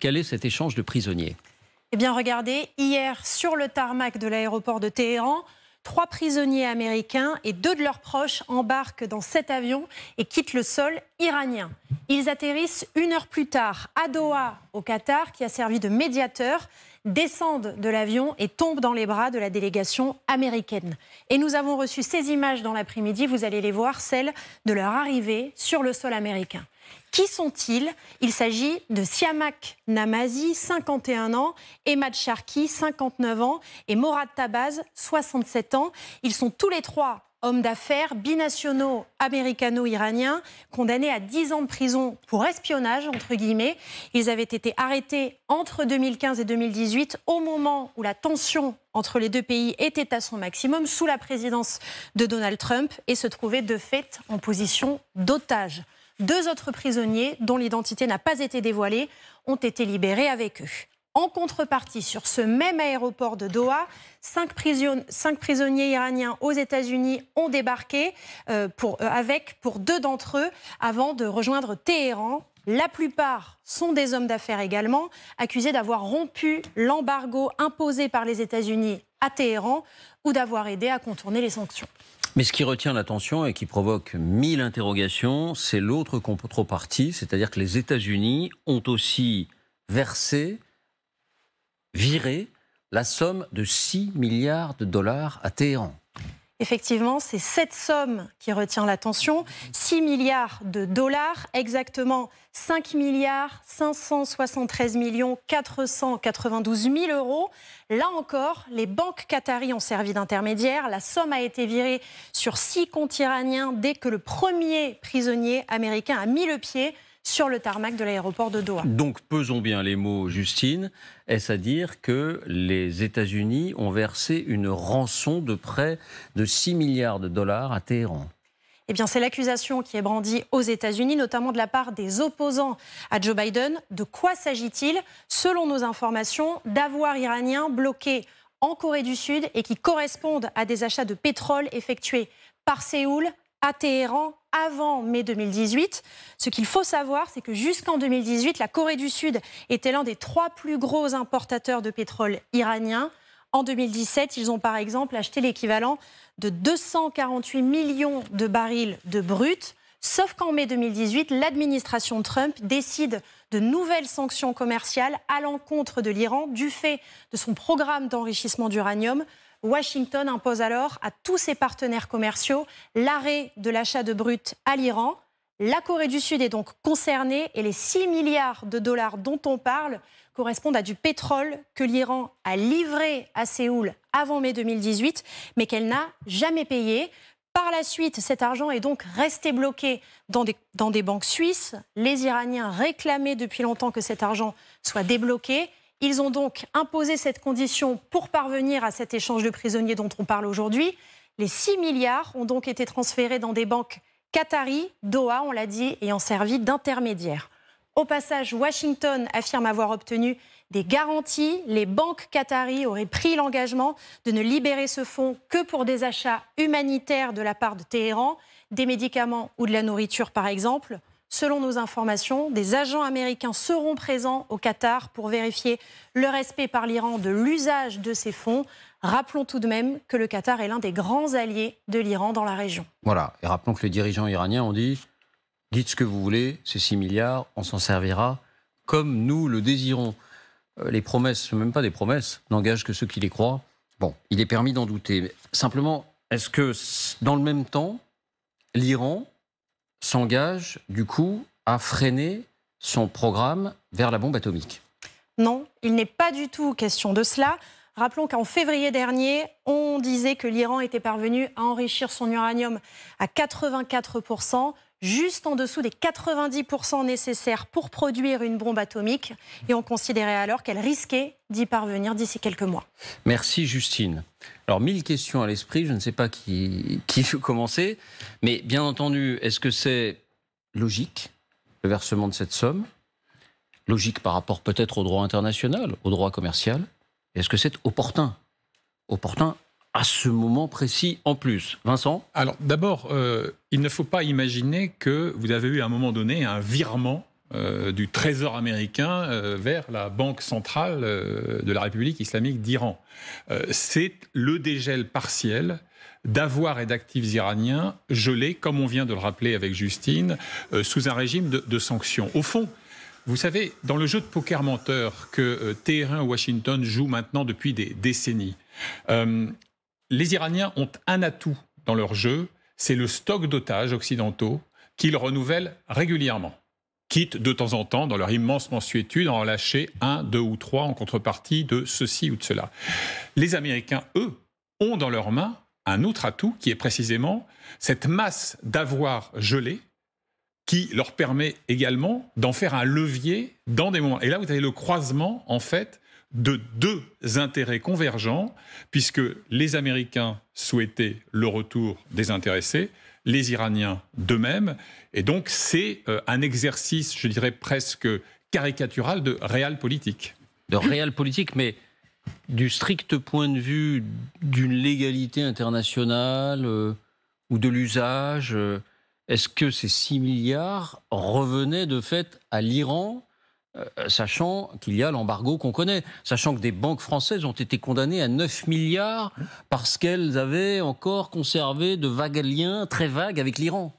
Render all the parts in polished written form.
Quel est cet échange de prisonniers? Eh bien, regardez, hier, sur le tarmac de l'aéroport de Téhéran, 3 prisonniers américains et 2 de leurs proches embarquent dans cet avion et quittent le sol iranien. Ils atterrissent 1 heure plus tard à Doha, au Qatar, qui a servi de médiateur, descendent de l'avion et tombent dans les bras de la délégation américaine. Et nous avons reçu ces images dans l'après-midi, vous allez les voir, celles de leur arrivée sur le sol américain. Qui sont-ils? Il s'agit de Siamak Namazi, 51 ans, Emad Sharki, 59 ans, et Morad Tabaz, 67 ans. Ils sont tous les 3 hommes d'affaires, binationaux américano-iraniens, condamnés à 10 ans de prison pour espionnage, entre guillemets. Ils avaient été arrêtés entre 2015 et 2018, au moment où la tension entre les 2 pays était à son maximum, sous la présidence de Donald Trump, et se trouvaient de fait en position d'otage. 2 autres prisonniers, dont l'identité n'a pas été dévoilée, ont été libérés avec eux. En contrepartie, sur ce même aéroport de Doha, 5 prisonniers iraniens aux États-Unis ont débarqué pour 2 d'entre eux avant de rejoindre Téhéran. La plupart sont des hommes d'affaires également, accusés d'avoir rompu l'embargo imposé par les États-Unis à Téhéran ou d'avoir aidé à contourner les sanctions. Mais ce qui retient l'attention et qui provoque 1000 interrogations, c'est l'autre contrepartie, c'est-à-dire que les États-Unis ont aussi viré la somme de 6 milliards de dollars à Téhéran. Effectivement, c'est cette somme qui retient l'attention. 6 milliards de dollars, exactement 5 milliards 573 millions 492 000 euros. Là encore, les banques qataries ont servi d'intermédiaire. La somme a été virée sur 6 comptes iraniens dès que le premier prisonnier américain a mis le pied sur le tarmac de l'aéroport de Doha. Donc, pesons bien les mots, Justine. Est-ce à dire que les États-Unis ont versé une rançon de près de 6 milliards de dollars à Téhéran? Eh bien, c'est l'accusation qui est brandie aux États-Unis, notamment de la part des opposants à Joe Biden. De quoi s'agit-il? Selon nos informations, d'avoirs iraniens bloqués en Corée du Sud et qui correspondent à des achats de pétrole effectués par Séoul à Téhéran avant mai 2018. Ce qu'il faut savoir, c'est que jusqu'en 2018, la Corée du Sud était l'un des 3 plus gros importateurs de pétrole iranien. En 2017, ils ont par exemple acheté l'équivalent de 248 millions de barils de brut. Sauf qu'en mai 2018, l'administration Trump décide de nouvelles sanctions commerciales à l'encontre de l'Iran du fait de son programme d'enrichissement d'uranium. Washington impose alors à tous ses partenaires commerciaux l'arrêt de l'achat de brut à l'Iran. La Corée du Sud est donc concernée et les 6 milliards de dollars dont on parle correspondent à du pétrole que l'Iran a livré à Séoul avant mai 2018, mais qu'elle n'a jamais payé. Par la suite, cet argent est donc resté bloqué dans des banques suisses. Les Iraniens réclamaient depuis longtemps que cet argent soit débloqué. Ils ont donc imposé cette condition pour parvenir à cet échange de prisonniers dont on parle aujourd'hui. Les 6 milliards ont donc été transférés dans des banques qataries, Doha, on l'a dit, ayant servi d'intermédiaire. Au passage, Washington affirme avoir obtenu des garanties. Les banques qataries auraient pris l'engagement de ne libérer ce fonds que pour des achats humanitaires de la part de Téhéran, des médicaments ou de la nourriture par exemple. Selon nos informations, des agents américains seront présents au Qatar pour vérifier le respect par l'Iran de l'usage de ces fonds. Rappelons tout de même que le Qatar est l'un des grands alliés de l'Iran dans la région. Voilà, et rappelons que les dirigeants iraniens ont dit « Dites ce que vous voulez, ces 6 milliards, on s'en servira comme nous le désirons ». Les promesses, même pas des promesses, n'engagent que ceux qui les croient. Bon, il est permis d'en douter. Mais simplement, est-ce que dans le même temps, l'Iran s'engage du coup à freiner son programme vers la bombe atomique? Non, il n'est pas du tout question de cela. Rappelons qu'en février dernier, on disait que l'Iran était parvenu à enrichir son uranium à 84%, juste en dessous des 90% nécessaires pour produire une bombe atomique. Et on considérait alors qu'elle risquait d'y parvenir d'ici quelques mois. Merci Justine. Alors 1000 questions à l'esprit, je ne sais pas qui veut commencer. Mais bien entendu, est-ce que c'est logique, le versement de cette somme? Logique par rapport peut-être au droit international, au droit commercial? Est-ce que c'est opportun? Opportun à ce moment précis en plus. Vincent? Alors d'abord, il ne faut pas imaginer que vous avez eu à un moment donné un virement du Trésor américain vers la Banque centrale de la République islamique d'Iran. C'est le dégel partiel d'avoirs et d'actifs iraniens gelés, comme on vient de le rappeler avec Justine, sous un régime de sanctions. Au fond, vous savez, dans le jeu de poker menteur que Téhéran et Washington jouent maintenant depuis des décennies, les Iraniens ont un atout dans leur jeu, c'est le stock d'otages occidentaux qu'ils renouvellent régulièrement, quitte de temps en temps, dans leur immense mansuétude, à en lâcher 1, 2 ou 3 en contrepartie de ceci ou de cela. Les Américains, eux, ont dans leurs mains un autre atout qui est précisément cette masse d'avoirs gelés qui leur permet également d'en faire un levier dans des moments. Et là, vous avez le croisement, en fait, de deux intérêts convergents, puisque les Américains souhaitaient le retour des intéressés, les Iraniens d'eux-mêmes. Et donc, c'est un exercice, je dirais, presque caricatural de réel politique. De réel politique, mais du strict point de vue d'une légalité internationale ou de l'usage, est-ce que ces 6 milliards revenaient de fait à l'Iran, sachant qu'il y a l'embargo qu'on connaît, sachant que des banques françaises ont été condamnées à 9 milliards parce qu'elles avaient encore conservé de vagues liens très vagues avec l'Iran?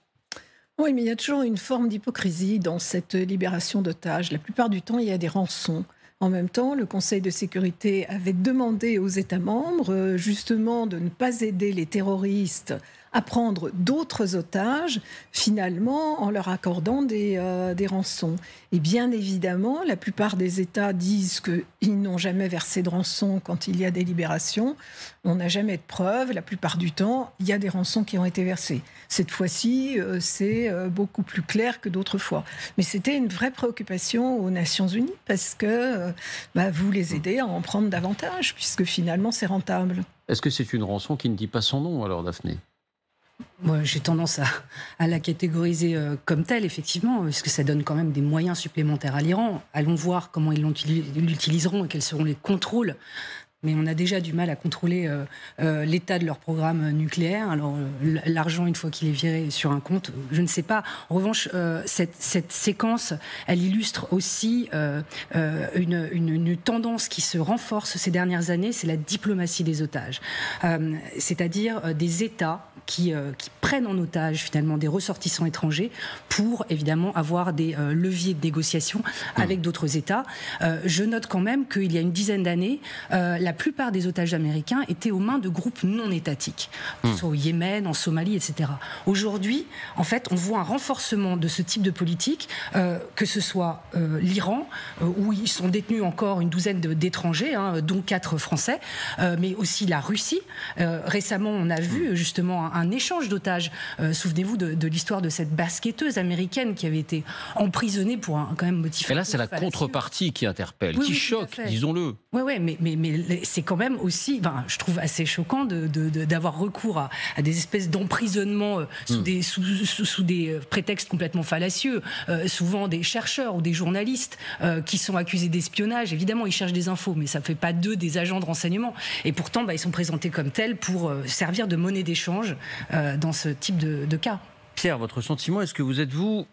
Oui, mais il y a toujours une forme d'hypocrisie dans cette libération d'otages. La plupart du temps, il y a des rançons. En même temps, le Conseil de sécurité avait demandé aux États membres justement de ne pas aider les terroristes à prendre d'autres otages, finalement en leur accordant des rançons. Et bien évidemment, la plupart des États disent qu'ils n'ont jamais versé de rançon quand il y a des libérations. On n'a jamais de preuves. La plupart du temps, il y a des rançons qui ont été versées. Cette fois-ci, c'est beaucoup plus clair que d'autres fois. Mais c'était une vraie préoccupation aux Nations Unies parce que vous les aidez à en prendre davantage, puisque finalement, c'est rentable. Est-ce que c'est une rançon qui ne dit pas son nom, alors, Daphné ? Moi, j'ai tendance à la catégoriser comme telle, effectivement, parce que ça donne quand même des moyens supplémentaires à l'Iran. Allons voir comment ils l'utiliseront et quels seront les contrôles. Mais on a déjà du mal à contrôler l'état de leur programme nucléaire. Alors, l'argent, une fois qu'il est viré sur un compte, je ne sais pas. En revanche, cette séquence, elle illustre aussi une tendance qui se renforce ces dernières années, c'est la diplomatie des otages. C'est-à-dire des États qui prennent en otage finalement des ressortissants étrangers pour évidemment avoir des leviers de négociation avec d'autres États. Je note quand même qu'il y a une dizaine d'années, la plupart des otages américains étaient aux mains de groupes non étatiques, soit au Yémen, en Somalie, etc. Aujourd'hui, en fait, on voit un renforcement de ce type de politique, que ce soit l'Iran, où ils sont détenus encore une douzaine d'étrangers, dont 4 Français, mais aussi la Russie. Récemment, on a vu justement un échange d'otages. Souvenez-vous de l'histoire de cette basketteuse américaine qui avait été emprisonnée pour un quand même motif. Et là, c'est la contrepartie qui interpelle, qui choque, disons-le. Oui, mais c'est quand même aussi, je trouve assez choquant d'avoir recours à des espèces d'emprisonnement sous des prétextes complètement fallacieux. Souvent des chercheurs ou des journalistes qui sont accusés d'espionnage. Évidemment, ils cherchent des infos, mais ça ne fait pas d'eux des agents de renseignement. Et pourtant, ils sont présentés comme tels pour servir de monnaie d'échange dans ce type de cas. Pierre, votre sentiment, est-ce que vous êtes, vous,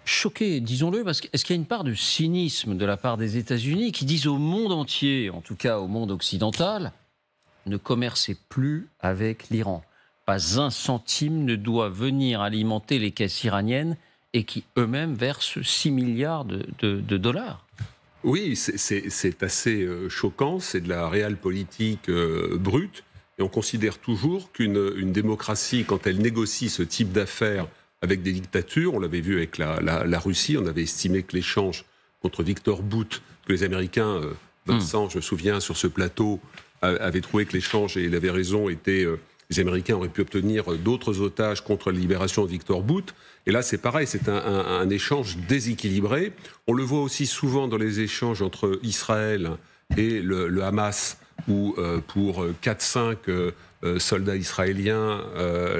choqué, disons-le, parce qu'est-ce qu'il y a une part de cynisme de la part des États-Unis qui disent au monde entier, en tout cas au monde occidental, ne commercez plus avec l'Iran. Pas un centime ne doit venir alimenter les caisses iraniennes et qui eux-mêmes versent 6 milliards de dollars. Oui, c'est assez choquant, c'est de la réelle politique brute. Et on considère toujours qu'une démocratie, quand elle négocie ce type d'affaires avec des dictatures, on l'avait vu avec la Russie, on avait estimé que l'échange contre Victor Bout, que les Américains, Vincent, je me souviens, sur ce plateau, avaient trouvé que l'échange, et il avait raison, les Américains auraient pu obtenir d'autres otages contre la libération de Victor Bout. Et là, c'est pareil, c'est un échange déséquilibré. On le voit aussi souvent dans les échanges entre Israël et le Hamas, où pour 4-5 soldats israéliens,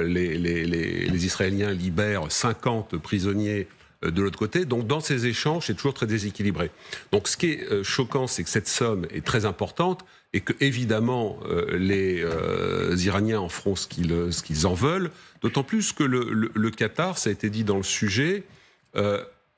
les Israéliens libèrent 50 prisonniers de l'autre côté. Donc dans ces échanges, c'est toujours très déséquilibré. Donc ce qui est choquant, c'est que cette somme est très importante et que évidemment les Iraniens en feront ce qu'ils en veulent. D'autant plus que le Qatar, ça a été dit dans le sujet,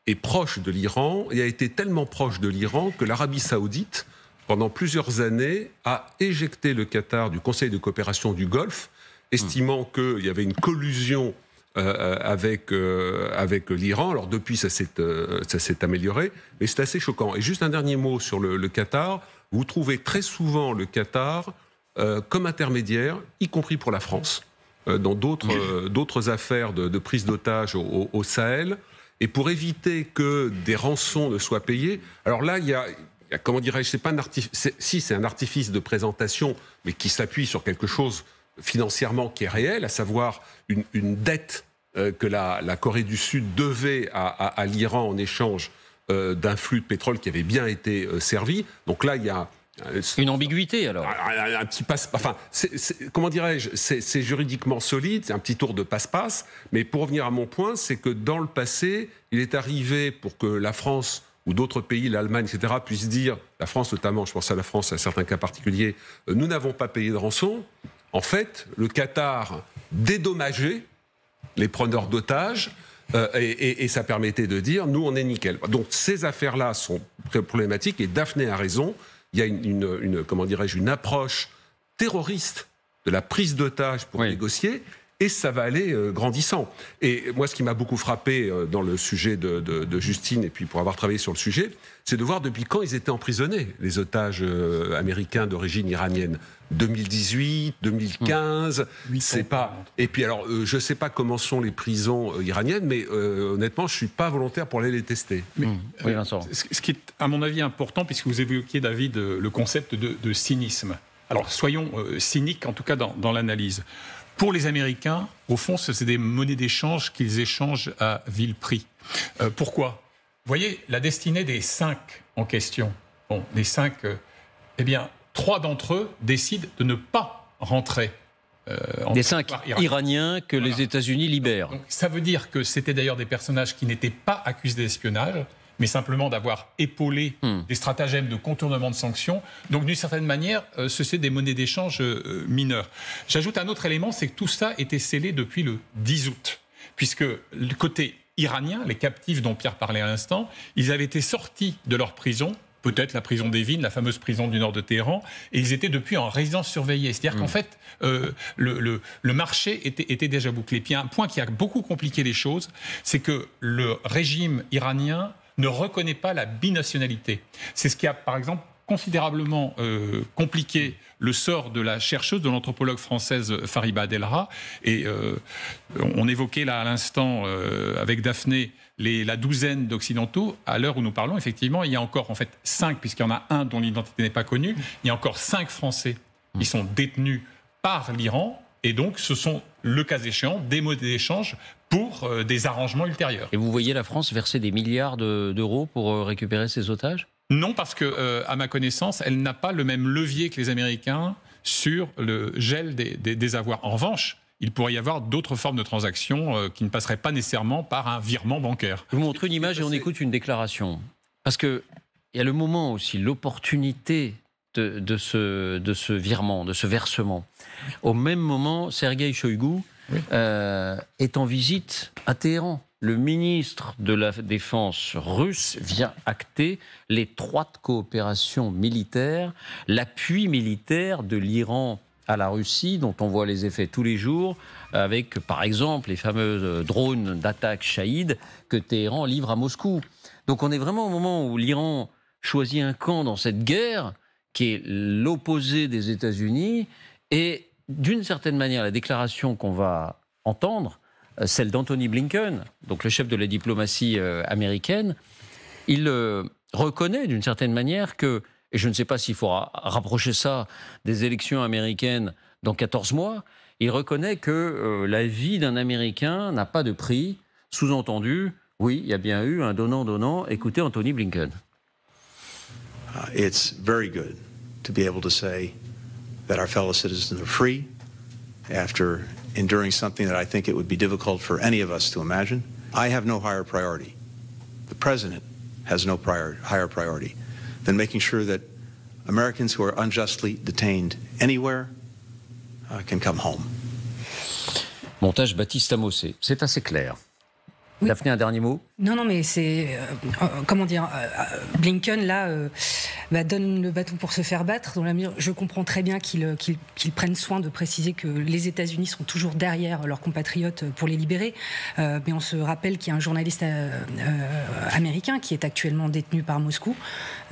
est proche de l'Iran et a été tellement proche de l'Iran que l'Arabie saoudite, pendant plusieurs années, a éjecté le Qatar du Conseil de coopération du Golfe, estimant qu'il y avait une collusion avec l'Iran. Alors depuis, ça s'est amélioré, mais c'est assez choquant. Et juste un dernier mot sur le Qatar. Vous trouvez très souvent le Qatar comme intermédiaire, y compris pour la France, dans d'autres affaires de prise d'otages au Sahel. Et pour éviter que des rançons ne soient payées, alors là, il y a comment dirais-je, c'est pas un c'est un artifice de présentation, mais qui s'appuie sur quelque chose financièrement qui est réel, à savoir une dette que la Corée du Sud devait à l'Iran en échange d'un flux de pétrole qui avait bien été servi. Donc là, il y a une ambiguïté, alors. Un petit passe-passe. Enfin, comment dirais-je, c'est juridiquement solide, c'est un petit tour de passe-passe. Mais pour revenir à mon point, c'est que dans le passé, il est arrivé pour que la France ou d'autres pays, l'Allemagne, etc., puissent dire, la France notamment, je pense à la France, à certains cas particuliers, nous n'avons pas payé de rançon. En fait, le Qatar dédommageait les preneurs d'otages et ça permettait de dire, nous, on est nickel. Donc ces affaires-là sont très problématiques et Daphné a raison. Il y a comment dirais-je, une approche terroriste de la prise d'otages pour négocier, et ça va aller grandissant. Et moi, ce qui m'a beaucoup frappé dans le sujet de Justine, et puis pour avoir travaillé sur le sujet, c'est de voir depuis quand ils étaient emprisonnés, les otages américains d'origine iranienne. 2018, 2015, c'est pas... Et puis alors, je sais pas comment sont les prisons iraniennes, mais honnêtement, je suis pas volontaire pour aller les tester. Mais, oui, Vincent. Ce qui est, à mon avis, important, puisque vous évoquiez, David, le concept de cynisme. Alors, soyons cyniques, en tout cas, dans l'analyse. Pour les Américains, au fond, c'est des monnaies d'échange qu'ils échangent à vil prix. Pourquoi ? Vous voyez, la destinée des 5 en question, bon, les 5, eh bien, 3 d'entre eux décident de ne pas rentrer. Des 5 Iraniens que les États-Unis libèrent. Donc, ça veut dire que c'était d'ailleurs des personnages qui n'étaient pas accusés d'espionnage, mais simplement d'avoir épaulé des stratagèmes de contournement de sanctions. Donc, d'une certaine manière, ce sont des monnaies d'échange mineures. J'ajoute un autre élément, c'est que tout ça était scellé depuis le 10 août, puisque le côté iranien, les captifs dont Pierre parlait à l'instant, ils avaient été sortis de leur prison, peut-être la prison d'Evin, la fameuse prison du nord de Téhéran, et ils étaient depuis en résidence surveillée. C'est-à-dire qu'en fait, le marché était déjà bouclé. Puis un point qui a beaucoup compliqué les choses, c'est que le régime iranien ne reconnaît pas la binationalité. C'est ce qui a, par exemple, considérablement compliqué le sort de la chercheuse, de l'anthropologue française Fariba Adelra. Et on évoquait là à l'instant avec Daphné la douzaine d'Occidentaux. À l'heure où nous parlons, effectivement, il y a encore en fait 5, puisqu'il y en a un dont l'identité n'est pas connue, il y a encore 5 Français qui sont détenus par l'Iran. Et donc, ce sont, le cas échéant, des monnaies d'échange pour des arrangements ultérieurs. Et vous voyez la France verser des milliards d'euros pour récupérer ses otages ? Non, parce que, à ma connaissance, elle n'a pas le même levier que les Américains sur le gel des avoirs. En revanche, il pourrait y avoir d'autres formes de transactions qui ne passeraient pas nécessairement par un virement bancaire. Je vous montre une image et on écoute une déclaration. Parce qu'il y a le moment aussi, l'opportunité de ce virement, de ce versement. Au même moment, Sergueï Shoïgu est en visite à Téhéran. Le ministre de la Défense russe vient acter l'étroite coopération militaire, l'appui militaire de l'Iran à la Russie, dont on voit les effets tous les jours, avec par exemple les fameux drones d'attaque Shahid que Téhéran livre à Moscou. Donc on est vraiment au moment où l'Iran choisit un camp dans cette guerre qui est l'opposé des États-Unis, et d'une certaine manière, la déclaration qu'on va entendre, celle d'Anthony Blinken, donc le chef de la diplomatie américaine, il reconnaît d'une certaine manière que, et je ne sais pas s'il faut rapprocher ça des élections américaines dans 14 mois, il reconnaît que la vie d'un Américain n'a pas de prix. Sous-entendu, oui, il y a bien eu un donnant-donnant. Écoutez Anthony Blinken. It's very good to be able to say that our fellow citizens are free after enduring something that I think it would be difficult for any of us to imagine. I have no higher priority. The president has no higher priority than making sure that Americans who are unjustly detained anywhere can come home. Montage Baptiste Amossé. C'est assez clair. Oui. Daphné, un dernier mot? Non, mais c'est... comment dire Blinken, là, donne le bâton pour se faire battre. Dans la mesure, je comprends très bien qu'ils prennent soin de préciser que les États-Unis sont toujours derrière leurs compatriotes pour les libérer. Mais on se rappelle qu'il y a un journaliste américain qui est actuellement détenu par Moscou.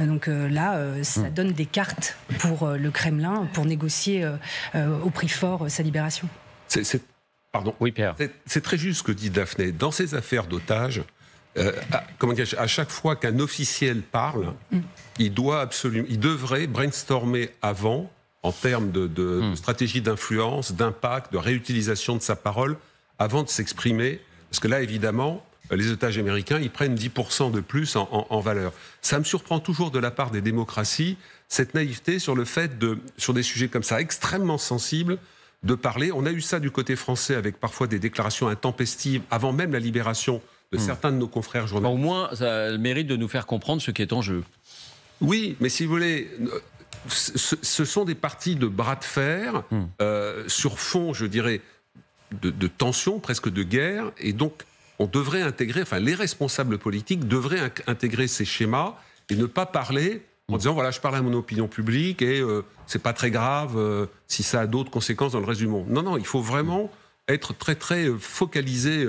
Donc là, ça donne des cartes pour le Kremlin pour négocier au prix fort sa libération. Pardon. Oui, Pierre. C'est très juste ce que dit Daphné. Dans ces affaires d'otages, à chaque fois qu'un officiel parle, il devrait brainstormer avant, en termes de stratégie d'influence, d'impact, de réutilisation de sa parole, avant de s'exprimer. Parce que là, évidemment, les otages américains, ils prennent 10% de plus en valeur. Ça me surprend toujours de la part des démocraties, cette naïveté sur le fait sur des sujets comme ça, extrêmement sensibles, de parler. On a eu ça du côté français avec parfois des déclarations intempestives avant même la libération de certains de nos confrères journalistes. Au moins, ça a le mérite de nous faire comprendre ce qui est en jeu. Oui, mais si vous voulez, ce sont des parties de bras de fer sur fond, je dirais, de tension, presque de guerre, et donc on devrait intégrer, enfin les responsables politiques devraient intégrer ces schémas et ne pas parler en disant voilà, je parle à mon opinion publique et c'est pas très grave si ça a d'autres conséquences dans le reste du monde. Non, il faut vraiment être très très focalisé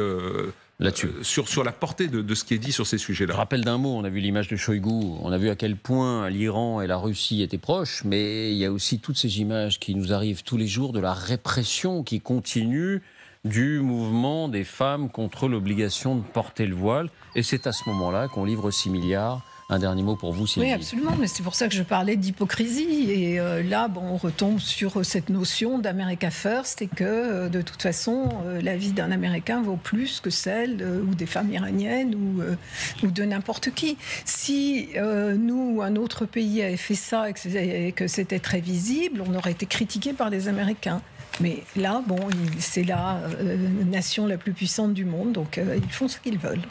là-dessus, sur la portée de ce qui est dit sur ces sujets-là. Je rappelle d'un mot, on a vu l'image de Shoïgou, on a vu à quel point l'Iran et la Russie étaient proches, mais il y a aussi toutes ces images qui nous arrivent tous les jours de la répression qui continue du mouvement des femmes contre l'obligation de porter le voile. Et c'est à ce moment-là qu'on livre 6 milliards. Un dernier mot pour vous, Sylvie. Oui, absolument, mais c'est pour ça que je parlais d'hypocrisie. Et là, on retombe sur cette notion d'America First et que, de toute façon, la vie d'un Américain vaut plus que celle ou des femmes iraniennes ou de n'importe qui. Si nous ou un autre pays avait fait ça et que c'était très visible, on aurait été critiqué par les Américains. Mais là, c'est la nation la plus puissante du monde, donc ils font ce qu'ils veulent.